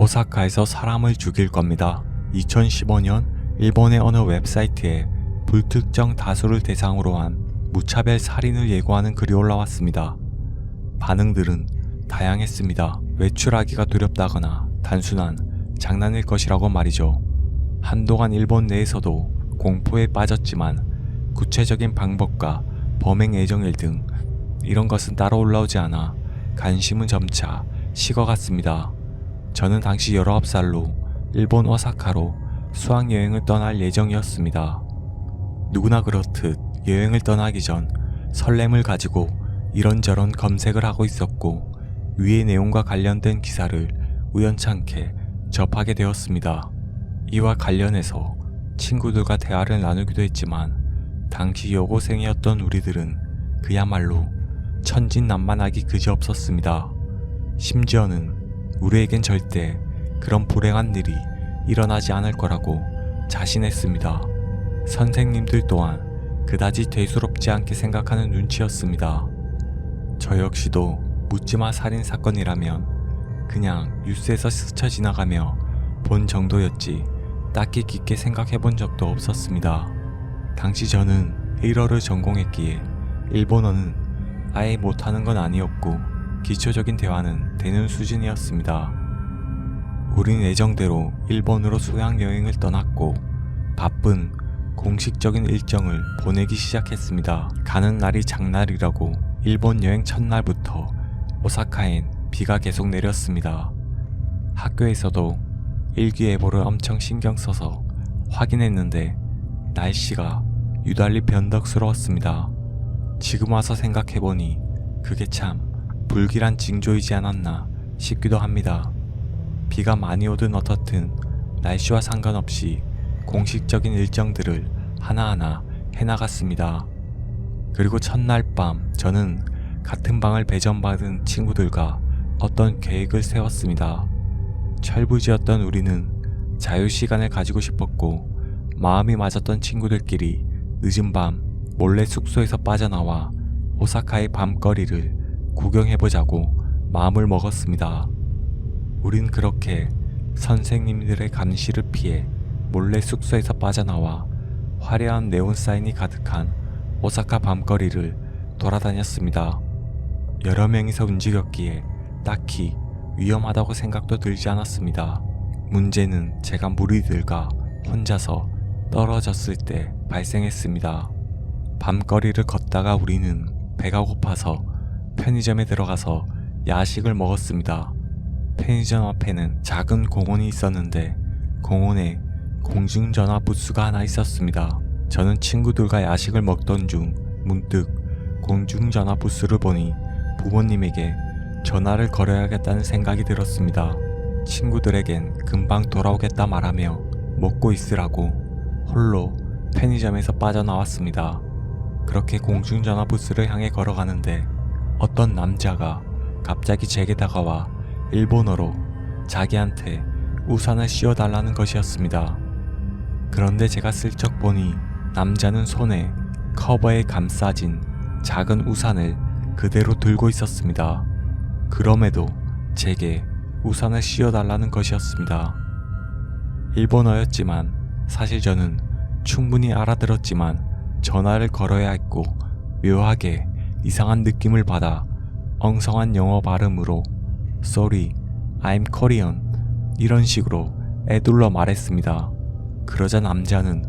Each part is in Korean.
오사카에서 사람을 죽일 겁니다. 2015년 일본의 어느 웹사이트에 불특정 다수를 대상으로 한 무차별 살인을 예고하는 글이 올라왔습니다. 반응들은 다양했습니다. 외출하기가 두렵다거나 단순한 장난일 것이라고 말이죠. 한동안 일본 내에서도 공포에 빠졌지만 구체적인 방법과 범행 예정일 등 이런 것은 따로 올라오지 않아 관심은 점차 식어갔습니다. 저는 당시 19살로 일본 오사카로 수학여행을 떠날 예정이었습니다. 누구나 그렇듯 여행을 떠나기 전 설렘을 가지고 이런저런 검색을 하고 있었고 위의 내용과 관련된 기사를 우연찮게 접하게 되었습니다. 이와 관련해서 친구들과 대화를 나누기도 했지만 당시 여고생이었던 우리들은 그야말로 천진난만하기 그지없었습니다. 심지어는 우리에겐 절대 그런 불행한 일이 일어나지 않을 거라고 자신했습니다. 선생님들 또한 그다지 대수롭지 않게 생각하는 눈치였습니다. 저 역시도 묻지마 살인사건이라면 그냥 뉴스에서 스쳐 지나가며 본 정도였지 딱히 깊게 생각해본 적도 없었습니다. 당시 저는 일어를 전공했기에 일본어는 아예 못하는 건 아니었고 기초적인 대화는 되는 수준이었습니다. 우린 예정대로 일본으로 수학여행을 떠났고 바쁜 공식적인 일정을 보내기 시작했습니다. 가는 날이 장날이라고 일본 여행 첫날부터 오사카엔 비가 계속 내렸습니다. 학교에서도 일기예보를 엄청 신경 써서 확인했는데 날씨가 유달리 변덕스러웠습니다. 지금 와서 생각해보니 그게 참 불길한 징조이지 않았나 싶기도 합니다. 비가 많이 오든 어떻든 날씨와 상관없이 공식적인 일정들을 하나하나 해나갔습니다. 그리고 첫날 밤 저는 같은 방을 배정받은 친구들과 어떤 계획을 세웠습니다. 철부지였던 우리는 자유시간을 가지고 싶었고 마음이 맞았던 친구들끼리 늦은 밤 몰래 숙소에서 빠져나와 오사카의 밤거리를 구경해보자고 마음을 먹었습니다. 우린 그렇게 선생님들의 감시를 피해 몰래 숙소에서 빠져나와 화려한 네온 사인이 가득한 오사카 밤거리를 돌아다녔습니다. 여러 명이서 움직였기에 딱히 위험하다고 생각도 들지 않았습니다. 문제는 제가 무리들과 혼자서 떨어졌을 때 발생했습니다. 밤거리를 걷다가 우리는 배가 고파서 편의점에 들어가서 야식을 먹었습니다. 편의점 앞에는 작은 공원이 있었는데 공원에 공중전화 부스가 하나 있었습니다. 저는 친구들과 야식을 먹던 중 문득 공중전화 부스를 보니 부모님에게 전화를 걸어야겠다는 생각이 들었습니다. 친구들에겐 금방 돌아오겠다 말하며 먹고 있으라고 홀로 편의점에서 빠져나왔습니다. 그렇게 공중전화 부스를 향해 걸어가는데 어떤 남자가 갑자기 제게 다가와 일본어로 자기한테 우산을 씌워달라는 것이었습니다. 그런데 제가 슬쩍 보니 남자는 손에 커버에 감싸진 작은 우산을 그대로 들고 있었습니다. 그럼에도 제게 우산을 씌워달라는 것이었습니다. 일본어였지만 사실 저는 충분히 알아들었지만 전화를 걸어야 했고 묘하게 이상한 느낌을 받아 엉성한 영어 발음으로 Sorry, I'm Korean 이런 식으로 애둘러 말했습니다. 그러자 남자는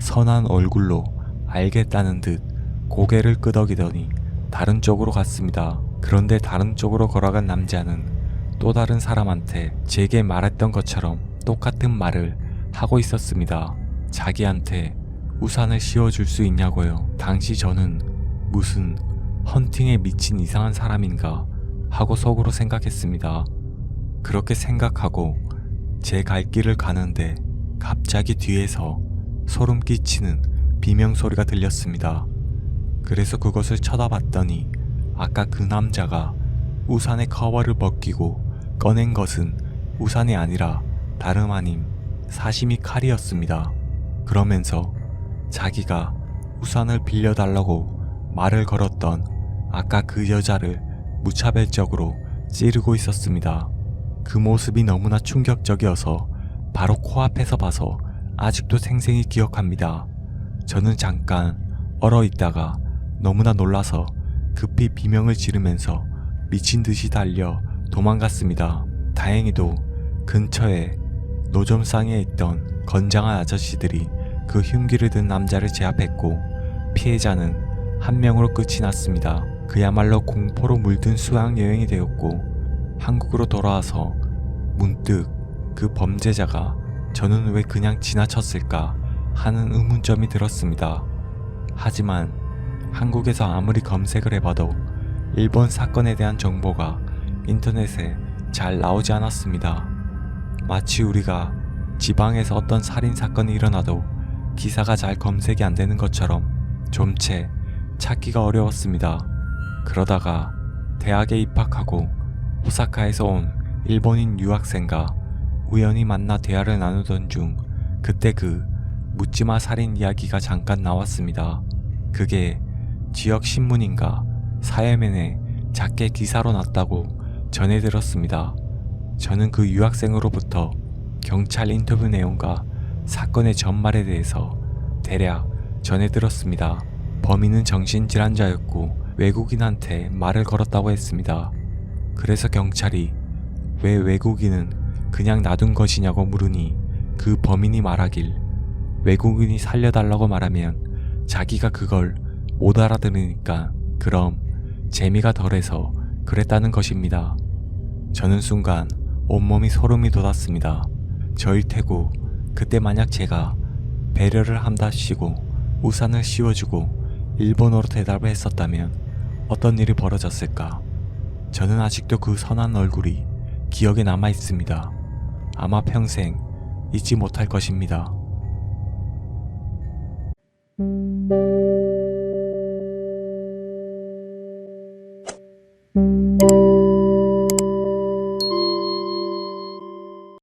선한 얼굴로 알겠다는 듯 고개를 끄덕이더니 다른 쪽으로 갔습니다. 그런데 다른 쪽으로 걸어간 남자는 또 다른 사람한테 제게 말했던 것처럼 똑같은 말을 하고 있었습니다. 자기한테 우산을 씌워줄 수 있냐고요. 당시 저는 무슨 헌팅에 미친 이상한 사람인가 하고 속으로 생각했습니다. 그렇게 생각하고 제 갈 길을 가는데 갑자기 뒤에서 소름 끼치는 비명소리가 들렸습니다. 그래서 그것을 쳐다봤더니 아까 그 남자가 우산의 커버를 벗기고 꺼낸 것은 우산이 아니라 다름 아닌 사시미 칼이었습니다. 그러면서 자기가 우산을 빌려달라고 말을 걸었던 아까 그 여자를 무차별적으로 찌르고 있었습니다. 그 모습이 너무나 충격적이어서 바로 코앞에서 봐서 아직도 생생히 기억합니다. 저는 잠깐 얼어 있다가 너무나 놀라서 급히 비명을 지르면서 미친 듯이 달려 도망갔습니다. 다행히도 근처에 노점상에 있던 건장한 아저씨들이 그 흉기를 든 남자를 제압했고 피해자는 한 명으로 끝이 났습니다. 그야말로 공포로 물든 수학여행이 되었고 한국으로 돌아와서 문득 그 범죄자가 저는 왜 그냥 지나쳤을까 하는 의문점이 들었습니다. 하지만 한국에서 아무리 검색을 해봐도 일본 사건에 대한 정보가 인터넷에 잘 나오지 않았습니다. 마치 우리가 지방에서 어떤 살인사건이 일어나도 기사가 잘 검색이 안 되는 것처럼 좀채 찾기가 어려웠습니다. 그러다가 대학에 입학하고 오사카에서 온 일본인 유학생과 우연히 만나 대화를 나누던 중 그때 그 묻지마 살인 이야기가 잠깐 나왔습니다. 그게 지역 신문인가 사회면에 작게 기사로 났다고 전해 들었습니다. 저는 그 유학생으로부터 경찰 인터뷰 내용과 사건의 전말에 대해서 대략 전해 들었습니다. 범인은 정신질환자였고 외국인한테 말을 걸었다고 했습니다. 그래서 경찰이 왜 외국인은 그냥 놔둔 것이냐고 물으니 그 범인이 말하길 외국인이 살려달라고 말하면 자기가 그걸 못 알아들으니까 그럼 재미가 덜해서 그랬다는 것입니다. 저는 순간 온몸이 소름이 돋았습니다. 저일 테고 그때 만약 제가 배려를 한답시고 우산을 씌워주고 일본어로 대답을 했었다면 어떤 일이 벌어졌을까? 저는 아직도 그 선한 얼굴이 기억에 남아 있습니다. 아마 평생 잊지 못할 것입니다.